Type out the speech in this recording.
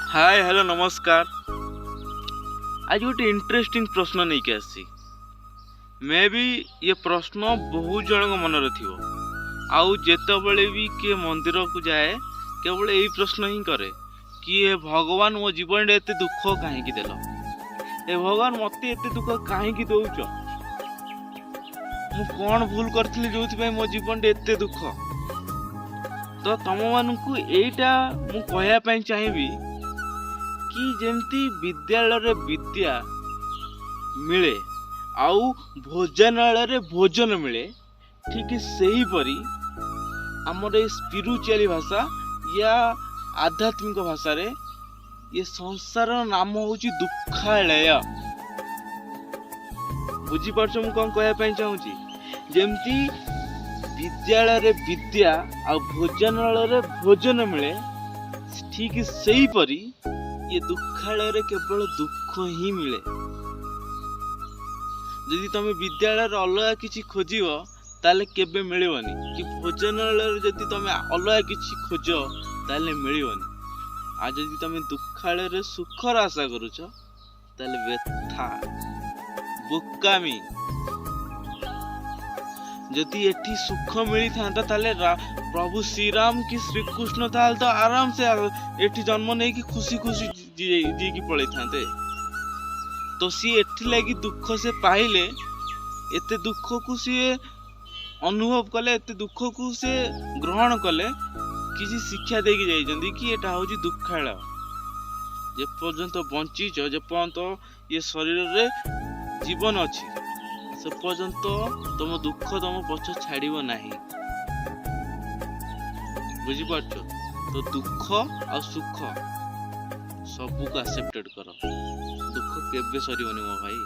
Hi hello नमस्कार। आज गोटे इंटरेस्टिंग प्रश्न नहीं के आसी। मे भी ये प्रश्न बहुत जन मन थी। आउ जेतबले भी किए मंदिर को जाए केवल यही प्रश्न ही करे कि हे भगवान मो जीवन एत दुख कहीं देल, हे भगवान मत एत दुख कहीं दौच, मु कौन भूल करी जो मो जीवन एत दुख। तो तुम मानू यहीटा मु कहवाई चाहिए कि जेमती विद्यालय रे विद्या मिले आउ भोजनालय रे भोजन मिले, ठीक सही परी आमर ये स्पिरिचुअली भाषा या आध्यात्मिक भाषा रे ये संसार नाम हूँ दुखालय। बुझीपार मु कौन कहवाई चाहूँगी, जेमती विद्यालय रे विद्या आ भोजनालय रे भोजन मिले, ठीक सही परी ये दुखालय रे केवल दुख ही मिले। यदि तुम विद्यालय अलग किसी खोज ताले केबे मिलबनी कि भोजनालय जदि तुम अलग किसी खोज ताले मिलबनी। आ जदि तुम दुखालय रे सुखर आशा करुच ताले व्यथा बोकामी। जदि एठी सुख मिली था ताले प्रभु श्री राम की श्री कृष्ण ताल तो आराम से एठी जन्म नहीं कि खुशी खुशी जी की पड़े था। तो सी एठी लगी दुख से पाइले, एते दुख को सी अनुभव कले, एते दुख को से ग्रहण कले, किसी शिक्षा देकी जाइछन्ती कि एटा होची दुखालय। जे पर्यंत बंचीच, जे पर्यंत ये शरीर रे जीवन अछि, से पर्यंत तुम दुख तुम पछ छाड़िब नाही। बुझीपारछ? तो दुख आ सुख सबको एक्सेप्टेड कर, दुख केबे सरीबनी मो भाई।